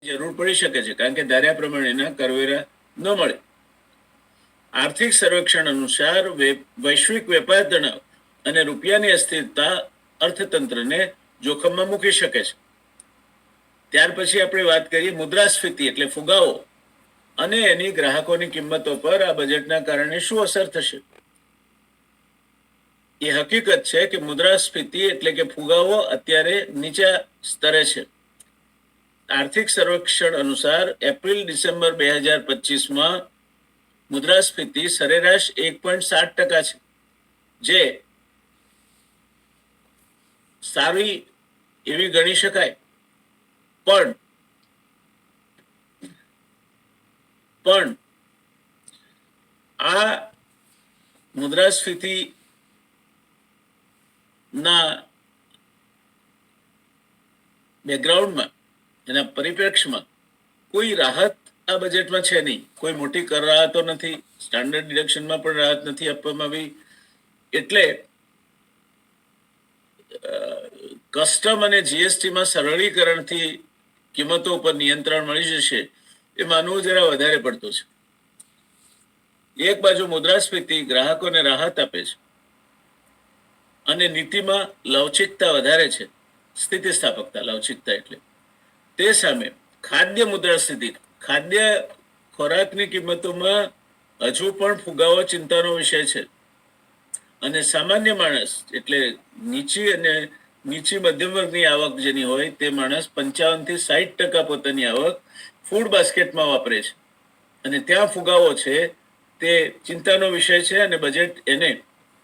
જરૂર પડી શકે છે, કારણ કે ધાર્યા પ્રમાણેના કરવેરા ન મળે. આર્થિક સર્વેક્ષણ અનુસાર વૈશ્વિક વેપાર તણાવ અને રૂપિયાની અસ્થિરતા અર્થતંત્રને જોખમમાં મૂકી શકે છે. ત્યાર પછી આપણે વાત કરીએ મુદ્રાસ્ફીતિ એટલે ફુગાવો અને એની ગ્રાહકોની કિંમતો પર આ બજેટના કારણે શું અસર થશે. એ હકીકત છે કે મુદ્રાસ્ફીતિ એટલે કે ફુગાવો અત્યારે નીચા સ્તરે છે. આર્થિક સર્વેક્ષણ અનુસાર એપ્રિલ ડિસેમ્બર 2025માં મુદ્રાસ્ફીતિ સરેરાશ 1.7% છે, જે સારી એવી ગણી શકાય. પણ આ મુદ્રાસ્ફીતિ ના બેકગ્રાઉન્ડમાં એના પરિપ્રેક્ષમાં કોઈ રાહત આ બજેટમાં છે નહીં. કોઈ મોટી કર રાહતો નથી, સ્ટાન્ડર્ડ ડિડક્શનમાં પણ રાહત નથી આપવામાં આવી. એટલે કસ્ટમ અને જીએસટીમાં સરળીકરણથી કિંમતો ઉપર નિયંત્રણ મળી જશે એ માનવું જરા વધારે પડતું છે. એક બાજુ મુદ્રાસ્ફીતિ ગ્રાહકોને રાહત આપે છે અને નીતિમાં લવચિકતા વધારે છે, સ્થિતિસ્થાપકતા, લવચિકતા એટલે. તે સામે ખાદ્ય મુદ્રાસ્ફીતિ, ખાદ્ય ખોરાકની કિંમતોમાં હજુ પણ ફુગાવો ચિંતાનો વિષય છે અને સામાન્ય માણસ એટલે નીચી મધ્યમ વર્ગની આવક જેની હોય તે માણસ 55 થી 60% પોતાની આવક ફૂડ બાસ્કેટમાં વાપરે છે અને ત્યાં ફુગાવો છે તે ચિંતાનો વિષય છે અને બજેટ એને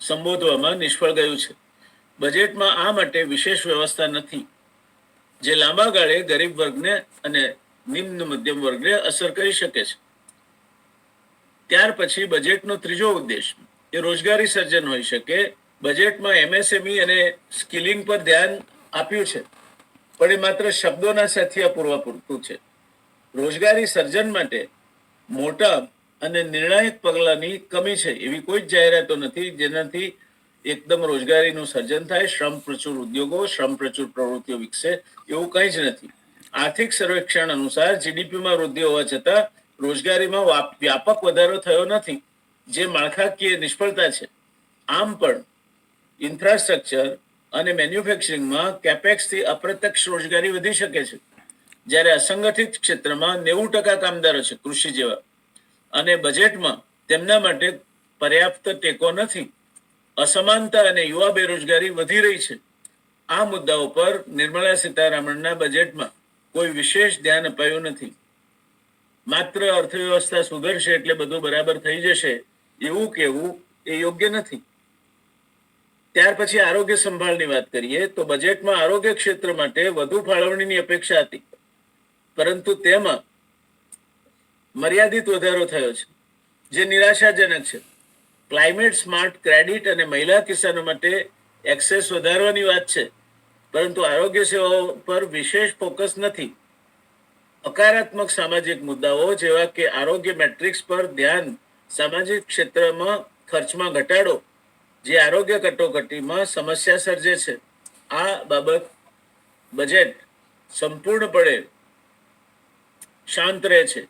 સંબોધવામાં નિષ્ફળ ગયું છે. બજેટમાં આ માટે વિશેષ વ્યવસ્થા નથી જે લાંબા ગાળે ગરીબ વર્ગને અને નિમ્ન મધ્યમ વર્ગને અસર કરી શકે છે. ત્યાર પછી બજેટનો ત્રીજો ઉદ્દેશ એ રોજગારી સર્જન હોઈ શકે. બજેટમાં એમએસએમઈ અને સ્કિલિંગ પર ધ્યાન આપ્યું છે, પણ એ માત્ર શબ્દોના સાથિયા પૂરવા પૂરતું છે. રોજગારી સર્જન માટે મોટા અને નિર્ણાયક પગલાની કમી છે. એવી કોઈ જ જાહેરાતો નથી જેનાથી એકદમ રોજગારીનું સર્જન થાય, શ્રમ પ્રચુર ઉદ્યોગો, શ્રમ પ્રચુર પ્રવૃત્તિઓ વિકસે, એવું કંઈ જ નથી. આર્થિક સર્વેક્ષણ અનુસાર જીડીપીમાં વૃદ્ધિ હોવા છતાં રોજગારીમાં વ્યાપક વધારો થયો નથી, જે માળખાકીય નિષ્ફળતા છે. આમ પણ ઇન્ફ્રાસ્ટ્રક્ચર અને મેન્યુફેક્ચરિંગમાં કેપેક્સથી અપ્રત્યક્ષ રોજગારી વધી શકે છે, જ્યારે અસંગઠિત ક્ષેત્રમાં 90% કામદારો છે, કૃષિ જેવા, અને બજેટમાં તેમના માટે પર્યાપ્ત ટેકો નથી. અસમાનતા અને યુવા બેરોજગારી વધી રહી છે. આ મુદ્દાઓ પર નિર્મલા સીતારામનના બજેટમાં કોઈ વિશેષ ધ્યાન અપાયું નથી. માત્ર અર્થવ્યવસ્થા સુધરશે એટલે બધું બરાબર થઈ જશે એવું કહેવું એ યોગ્ય નથી. ત્યાર પછી આરોગ્ય સંભાળની વાત કરીએ તો બજેટમાં આરોગ્ય ક્ષેત્ર માટે વધુ ફાળવણીની અપેક્ષા હતી, પરંતુ તેમાં મર્યાદિત વધારો થયો છે, જે નિરાશાજનક છે. ક્લાઇમેટ સ્માર્ટ ક્રેડિટ અને મહિલા કિસાનો માટે એક્સેસ વધારવાની વાત છે, પરંતુ આરોગ્ય સેવાઓ પર વિશેષ ફોકસ નથી. હકારાત્મક સામાજિક મુદ્દાઓ જેવા કે આરોગ્ય મેટ્રિક્સ પર ધ્યાન, સામાજિક ક્ષેત્રમાં ખર્ચમાં ઘટાડો, જે આરોગ્ય કટોકટીમાં સમસ્યા સર્જે છે, આ બાબત બજેટ સંપૂર્ણપણે શાંત રહે છે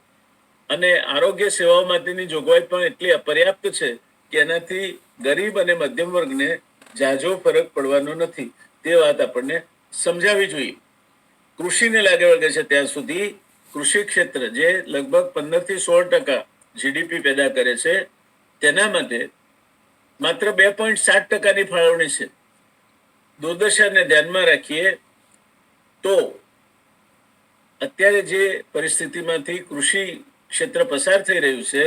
અને આરોગ્ય સેવાઓ માટેની જોગવાઈ પણ એટલી અપર્યાપ્ત છે કે એનાથી ગરીબ અને મધ્યમ વર્ગને ઝાઝો ફરક પડવાનો નથી. તે વાત આપણને સમજાવવી જોઈએ. કૃષિને લાગે વળગે છે ત્યાં સુધી કૃષિ ક્ષેત્ર જે લગભગ 15 થી 16% જીડીપી પેદા કરે છે, તેના માટે માત્ર 2.7%ની ફાળવણી છે. દુર્દશાને ધ્યાનમાં રાખીએ તો અત્યારે જે પરિસ્થિતિમાંથી કૃષિ ક્ષેત્ર પસાર થઈ રહ્યું છે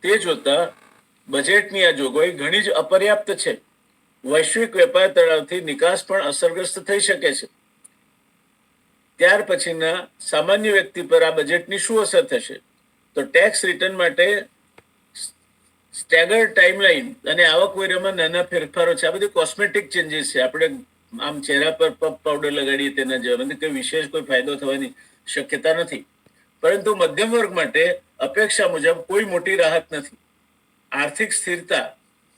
તે જોતા બજેટની આ જોગવાઈ ઘણી જ અપર્યાપ્ત છે. વૈશ્વિક વેપાર તણાવથી નિકાસ પણ અસરગ્રસ્ત થઈ શકે છે. ત્યાર પછીના સામાન્ય વ્યક્તિ પર આ બજેટની શું અસર થશે? તો ટેક્સ રિટર્ન માટે સ્ટેગર્ડ ટાઈમલાઈન અને આવકવેરામાં નાના ફેરફારો છે. આ બધી કોસ્મેટિક ચેન્જીસ છે. આપણે આમ ચહેરા પર પફ પાવડર લગાડીએ તેના જેવા, કોઈ વિશેષ કોઈ ફાયદો થવાની શક્યતા નથી. પરંતુ મધ્યમ વર્ગ માટે અપેક્ષા મુજબ કોઈ મોટી રાહત નથી. આર્થિક સ્થિરતા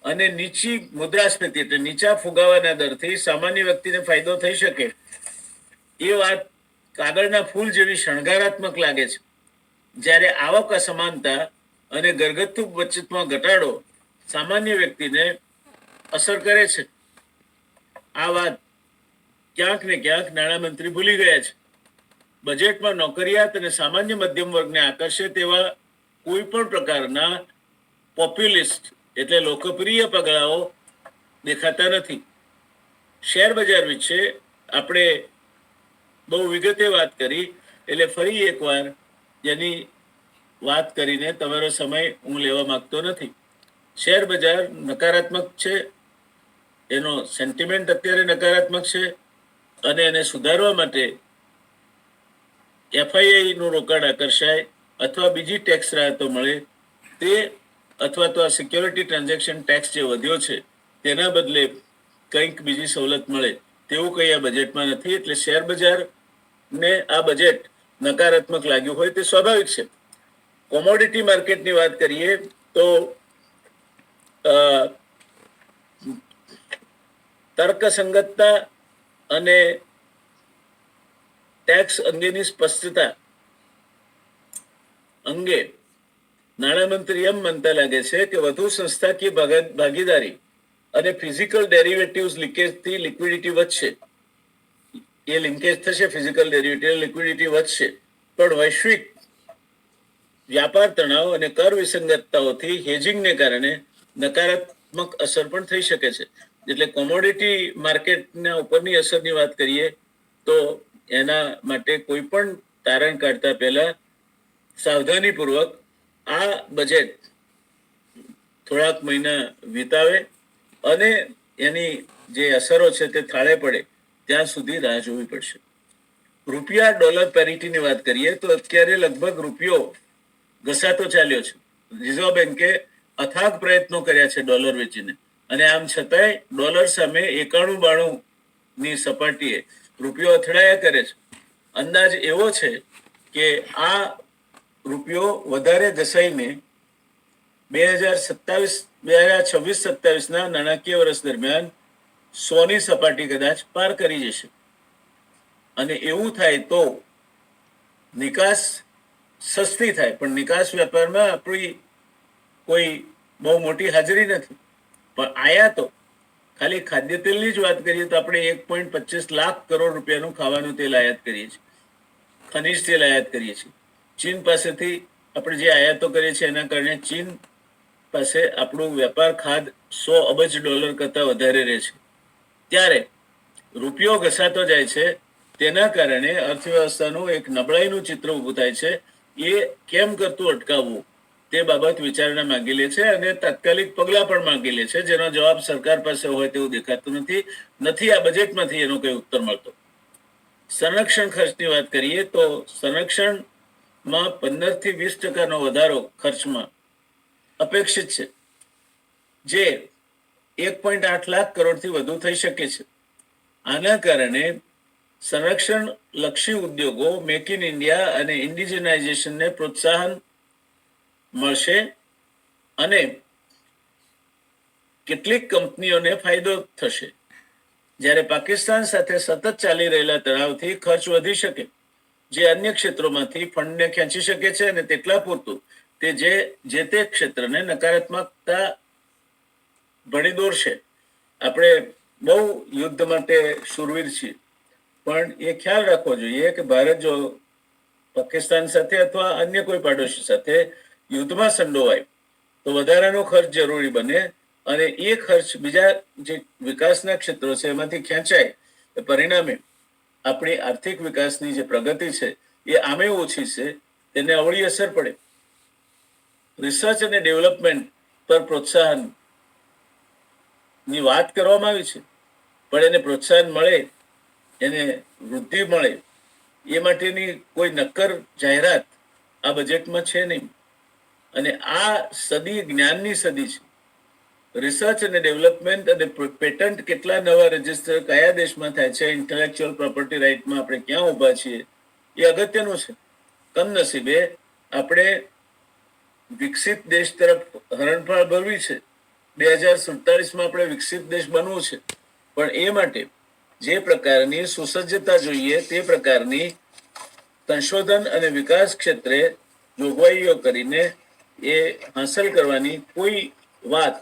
અને નીચી મુદ્રાસ્ફીતિ એટલે નીચા ફુગાવાના દરથી સામાન્ય વ્યક્તિને ફાયદો થઈ શકે એ વાત કાગળના ફૂલ જેવી શણગારાત્મક લાગે છે, જ્યારે આવક અસમાનતા અને ઘરગથ્થુ બચતમાં ઘટાડો સામાન્ય વ્યક્તિને અસર કરે છે. આ વાત ક્યાંક ને ક્યાંક નાણામંત્રી ભૂલી ગયા છે. બજેટમાં નોકરિયાત અને સામાન્ય મધ્યમ વર્ગને આકર્ષે તેવા કોઈ પણ પ્રકારના પોપ્યુલિસ્ટ એટલે લોકપ્રિય પગલાઓ દેખાતા નથી. શેર બજાર વિશે આપણે બહુ વિગતે વાત કરી, એટલે ફરી એકવાર જેની વાત કરીને તમારો સમય હું લેવા માંગતો નથી. શેર બજાર નકારાત્મક છે, એનો સેન્ટિમેન્ટ અત્યારે નકારાત્મક છે, અને એને સુધારવા માટે એફઆઈઆઈ નું રોકાણ આકર્ષાય અથવા બીજી ટેક્સ રાહતો મળે તે, અથવા તો આ સિક્યોરિટી ટ્રાન્ઝેક્શન ટેક્સ જે વધ્યો છે તેના બદલે કંઈક બીજી સવલત મળે તેવું કંઈ આ બજેટમાં નથી. એટલે શેર બજાર ને આ બજેટ નકારાત્મક લાગ્યું હોય તે સ્વાભાવિક છે. કોમોડિટી માર્કેટની વાત કરીએ તો તર્કસંગતતા અને ટેક્સ અંગેની સ્પષ્ટતા અંગે નાણામંત્રી એમ માનતા લાગે છે કે વધુ સંસ્થાકીય ભાગીદારી અને ફિઝિકલ ડેરિવેટિવ્સ લીકેજથી લિક્વિડિટી વધશે. એ લિંકેજ થશે, ફિઝિકલ ડેરિવેટિવ લિક્વિડિટી વધશે, પણ વૈશ્વિક વ્યાપાર તણાવ અને કર વિસંગતતાઓથી હેજિંગને કારણે નકારાત્મક અસર પણ થઈ શકે છે. એટલે કોમોડિટી માર્કેટના ઉપરની અસરની વાત કરીએ તો એના માટે કોઈ પણ તારણ કાઢતા પહેલા સાવધાનીપૂર્વક આ બજેટ થોડાક મહિના વિતાવે અને એની જે અસરો છે તે થાળે પડે ત્યાં સુધી રાહ જોવી પડશે. રૂપિયા ડોલર પેરિટીની વાત કરીએ તો અત્યારે લગભગ રૂપિયો ઘસાતો ચાલ્યો છે. રિઝર્વ બેન્કે અથાગ પ્રયત્નો કર્યા છે ડોલર વેચીને, અને આમ છતાંય ડોલર સામે 91-92 ની સપાટીએ રૂપિયો અથડાયા કરે છે. અંદાજ એવો છે કે આ રૂપિયો વધારે ઘસાઈને 2026-27 નાણાકીય વર્ષ દરમિયાન 100ની સપાટી કદાચ પાર કરી જશે. અને એવું થાય તો નિકાસ સસ્તી થાય, પણ નિકાસ વેપારમાં આપણી કોઈ બહુ મોટી હાજરી નથી. પણ આયાતો, ખાલી ખાદ્ય તેલની જ વાત કરીએ તો આપણે 1.25 લાખ કરોડ રૂપિયાનું ખાવાનું તેલ આયાત કરીએ છીએ, ખનીજ તેલ આયાત કરીએ છીએ. ચીન પાસેથી આપણે જે આયાતો કરીએ છીએ એના કારણે ચીન પાસે આપણું વેપાર ખાદ $100 અબજ કરતાં વધારે રહે છે. ત્યારે રૂપિયો ઘસાતો જાય છે, તેના કારણે અર્થવ્યવસ્થાનું એક નબળાઈનું ચિત્ર ઊભું થાય છે. એ કેમ કરતું અટકાવવું તે બાબત વિચારણા માંગી લે છે અને તાત્કાલિક પગલાં પણ માંગી લે છે, જેનો જવાબ સરકાર પાસે હોય તેવું દેખાતું નથી. આ બજેટમાંથી એનો કોઈ ઉત્તર મળતો. સંરક્ષણ ખર્ચની વાત કરીએ તો સંરક્ષણમાં 15-20% વધારો ખર્ચમાં અપેક્ષિત છે, જે 1.8 લાખ કરોડથી વધુ થઈ શકે છે. આના કારણે સંરક્ષણ લક્ષી ઉદ્યોગો, મેક ઇન ઇન્ડિયા અને ઇન્ડિજિનાઇઝેશનને પ્રોત્સાહન મળશે અને કેટલીક કંપનીઓને ફાયદો થશે. જ્યારે પાકિસ્તાન સાથે સતત ચાલી રહેલા તણાવથી ખર્ચ વધી શકે, જે અન્ય ક્ષેત્રોમાંથી ફંડને ખેંચી શકે છે, અને તેટલા પૂરતું તે જે તે ક્ષેત્રને નકારાત્મકતા ભણી દોરશે. આપણે બહુ યુદ્ધ માટે શૂરવીર છીએ, પણ એ ખ્યાલ રાખવો જોઈએ કે ભારત જો પાકિસ્તાન સાથે અથવા અન્ય કોઈ પાડોશી સાથે યુદ્ધમાં સંડોવાય તો વધારાનો ખર્ચ જરૂરી બને, અને એ ખર્ચ બીજા જે વિકાસના ક્ષેત્રો છે એમાંથી ખેંચાય. પરિણામે આપણી આર્થિક વિકાસની જે પ્રગતિ છે એ આમે ઓછી છે, તેને અવળી અસર પડે. રિસર્ચ અને ડેવલપમેન્ટ પર પ્રોત્સાહન ની વાત કરવામાં આવી છે, પણ એને પ્રોત્સાહન મળે, એને વૃદ્ધિ મળે એ માટેની કોઈ નક્કર જાહેરાત આ બજેટમાં છે નહીં. અને આ સદી જ્ઞાનની સદી છે. રિસર્ચ અને ડેવલપમેન્ટ અને પેટન્ટ કેટલા નવા રજીસ્ટર કયા દેશમાં થાય છે, ઇન્ટેલેક્ચ્યુઅલ પ્રોપર્ટી રાઇટમાં આપણે ક્યાં ઊભા છીએ એ અગત્યનું છે. કમનસીબે આપણે વિકસિત દેશ તરફ હરણફાળ ભરવી છે. 2047માં આપણે વિકસિત દેશ બનવું છે, પણ એ માટે જે પ્રકારની સુસજ્જતા જોઈએ તે પ્રકારની સંશોધન અને વિકાસ ક્ષેત્રે જોગવાઈઓ કરીને એ હાંસલ કરવાની કોઈ વાત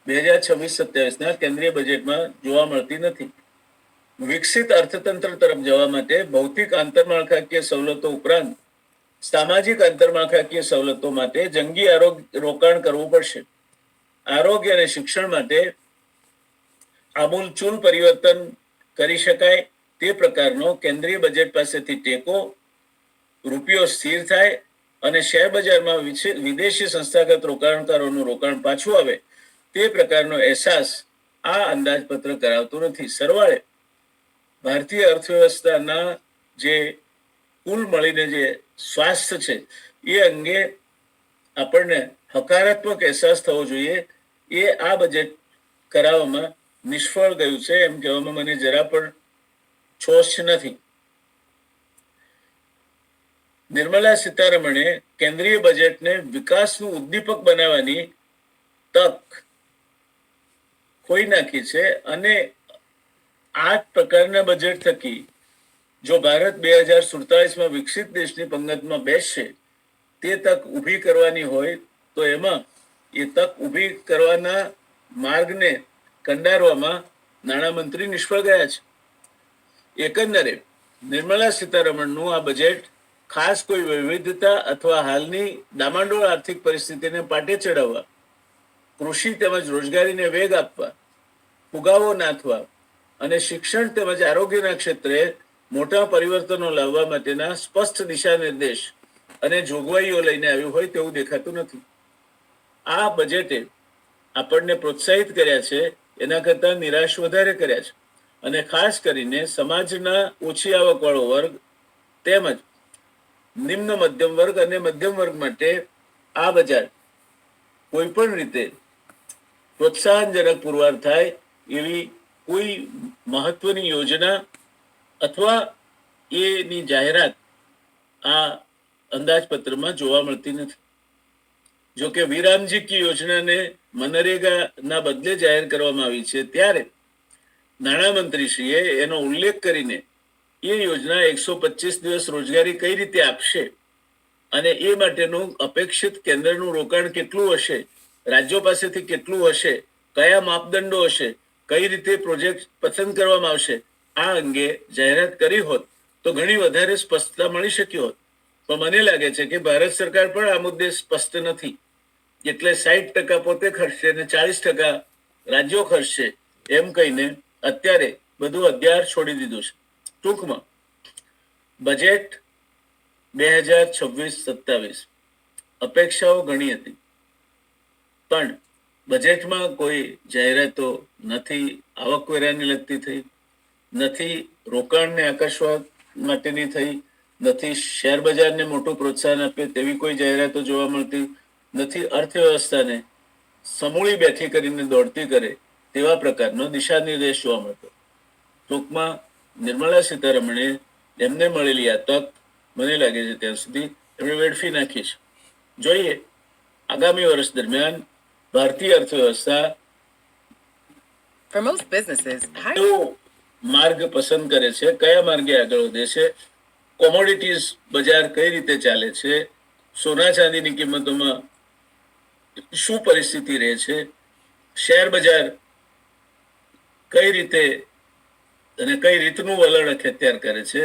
2026-27 કેન્દ્રીય બજેટમાં જોવા મળતી નથી. વિકસિત અર્થતંત્ર તરફ જવા માટે ભૌતિક આંતરમાળખાકીય સવલતો ઉપરાંત સામાજિક આંતરમાળખાકીય સવલતો માટે જંગી રોકાણ કરવું પડશે. આરોગ્ય અને શિક્ષણ માટે આમૂલચૂલ પરિવર્તન કરી શકાય તે પ્રકારનો કેન્દ્રીય બજેટ પાસેથી ટેકો, રૂપિયો સ્થિર થાય અને શેર બજારમાં વિદેશી સંસ્થાગત રોકાણકારોનું રોકાણ પાછું આવે તે પ્રકારનો અહેસાસ આ અંદાજપત્ર કરાવતું નથી. સરવાળે ભારતીય અર્થવ્યવસ્થાના જે કુલ મળીને જે સ્વાસ્થ્ય છે એ અંગે આપણને હકારાત્મક અહેસાસ થવો જોઈએ. એ આ બજેટ કરાવવામાં નિષ્ફળ ગયું છે એમ કહેવામાં મને જરા પણ છોશ નથી. નિર્મલા સીતારમણે કેન્દ્રીય બજેટને વિકાસનું ઉદ્દીપક બનાવવાની તક ખોઈ નાખી છે અને આ પ્રકારના બજેટ થકી જો ભારત 2047માં વિકસિત દેશની પંગતમાં બેસશે તે તક ઊભી કરવાની હોય તો એમાં એ તક ઊભી કરવાના માર્ગને કંડારવામાં નાણામંત્રી નિષ્ફળ ગયા છે. એકંદરે નિર્મલા સીતારમણનું આ બજેટ ખાસ કોઈ વિવિધતા અથવા હાલની ડામાડોળ આર્થિક પરિસ્થિતિને પાટે ચડાવવા, કૃષિ તેમજ રોજગારીને વેગ આપવા, ફુગાવો નાથવા અને શિક્ષણ તેમજ આરોગ્યના ક્ષેત્રે મોટા પરિવર્તનો લાવવા માટેના સ્પષ્ટ દિશા નિર્દેશ અને જોગવાઈઓ લઈને આવ્યું હોય તેવું દેખાતું નથી. આ બજેટે આપણને પ્રોત્સાહિત કર્યા છે એના કરતાં નિરાશ વધારે કર્યા છે અને ખાસ કરીને સમાજના ઓછી આવકવાળો વર્ગ તેમજ નિમ્ન મધ્યમ વર્ગ અને મધ્યમ વર્ગ માટે આ બજાર કોઈ પણ રીતે પ્રોત્સાહનજનક પુરવાર થાય એવી કોઈ મહત્વની યોજના અથવા એની જાહેરાત આ અંદાજપત્રમાં જોવા મળતી નથી. જો કે વિરામજી કી યોજનાને મનરેગાના બદલે જાહેર કરવામાં આવી છે ત્યારે નાણામંત્રીશ્રીએ એનો ઉલ્લેખ કરીને એ યોજના 125 દિવસ રોજગારી કઈ રીતે આપશે અને એ માટેનું અપેક્ષિત કેન્દ્રનું રોકાણ કેટલું હશે, રાજ્યો પાસેથી કેટલું હશે, કયા માપદંડો હશે, કઈ રીતે પ્રોજેક્ટ પસંદ કરવામાં આવશે, આ અંગે જાહેરાત કરી હોત તો ઘણી વધારે સ્પષ્ટતા મળી શકી હોત. પણ મને લાગે છે કે ભારત સરકાર પણ આ મુદ્દે સ્પષ્ટ નથી. એટલે 60% પોતે ખર્ચશે અને 40% રાજ્યો ખર્ચશે એમ કહીને અત્યારે બધું અધ્યાર છોડી દીધું છે. ટૂંકમાં બજેટ 2026-27 અપેક્ષાઓ ઘણી હતી પણ બજેટમાં કોઈ જાહેરાતો નથી આવકવેરાને લગતી થઈ, નથી રોકાણને આકર્ષવા માટેની થઈ, નથી શેર બજારને મોટું પ્રોત્સાહન આપે તેવી કોઈ જાહેરાતો જોવા મળતી નથી, અર્થવ્યવસ્થાને સમૂળી બેઠી કરીને દોડતી કરે તેવા પ્રકારનો દિશા નિર્દેશ જોવા મળતો. ટૂંકમાં નિર્મલા સીતારમણે એમને મળેલી આ તક મને લાગે છે ત્યાં સુધી એમણે વેડફી નાખી છે. જોઈએ આગામી વર્ષ દરમિયાન ભારતીય અર્થવ્યવસ્થા કયો માર્ગ પસંદ કરે છે, કયા માર્ગે આગળ વધે છે, કોમોડિટીઝ બજાર કઈ રીતે ચાલે છે, સોના ચાંદીની કિંમતોમાં શું પરિસ્થિતિ રહે છે, શેર બજાર કઈ રીતે અને કઈ રીતનું વલણ અત્યાર કરે છે,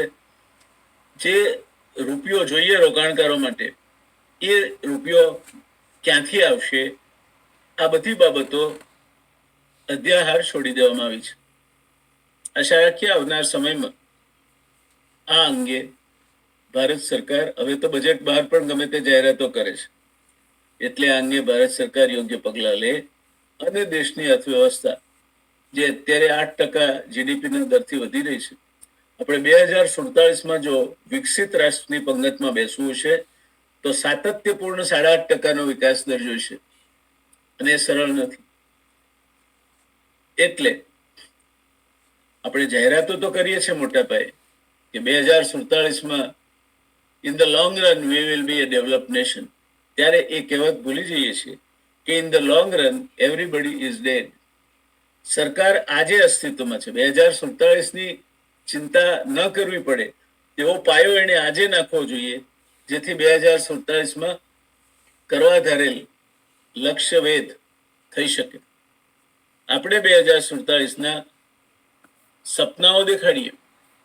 જે રૂપિયો જોઈએ રોકાણકારો માટે એ રૂપિયો ક્યાંથી આવશે, આ બધી બાબતો અધ્યાહાર છોડી દેવામાં આવી છે. આશા રાખીએ આવનાર સમયમાં આ અંગે ભારત સરકાર, હવે તો બજેટ બહાર પણ ગમે તે જાહેરાતો કરે છે, એટલે આ અંગે ભારત સરકાર યોગ્ય પગલાં લે અને દેશની અર્થવ્યવસ્થા જે અત્યારે 8% જીડીપીના દરથી વધી રહી છે, આપણે 2047માં જો વિકસિત રાષ્ટ્રની પંગતમાં બેસવું છે તો સાતત્યપૂર્ણ 8.5%નો વિકાસ દર જોઈશે અને એ સરળ નથી. એટલે આપણે જાહેરાતો તો કરીએ છીએ મોટા પાયે કે 2047માં in the long run we will be a developed nation, ત્યારે એ કહેવત ભૂલી જઈએ છીએ કે in the long run everybody is dead. સરકાર આજે અસ્તિત્વમાં છે, 2047ની ચિંતા ન કરવી પડે એવો પાયો એને આજે નાખવો જોઈએ, જેથી 2047માં કરવા ધારેલ લક્ષ્ય વેધ થઈ શકે. આપણે 2047ના સપનાઓ દેખાડીએ,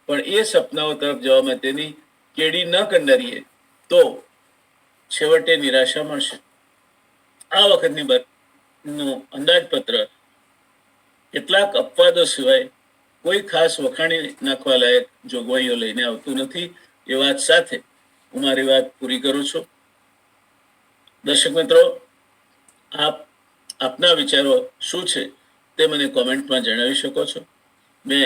પણ એ સપનાઓ તરફ જવા માટેની કેડી ન કંડારીએ તો છેવટે નિરાશા મળશે. આ વખતની નું અંદાજપત્ર કેટલાક અપવાદો સિવાય કોઈ ખાસ વખાણી નાખવા લાયક જોગવાઈઓ લઈને આવતું નથી. એ વાત સાથે હું મારી વાત પૂરી કરું છું. દર્શક મિત્રો, આપના વિચારો શું છે તે મને કોમેન્ટમાં જણાવી શકો છો. મેં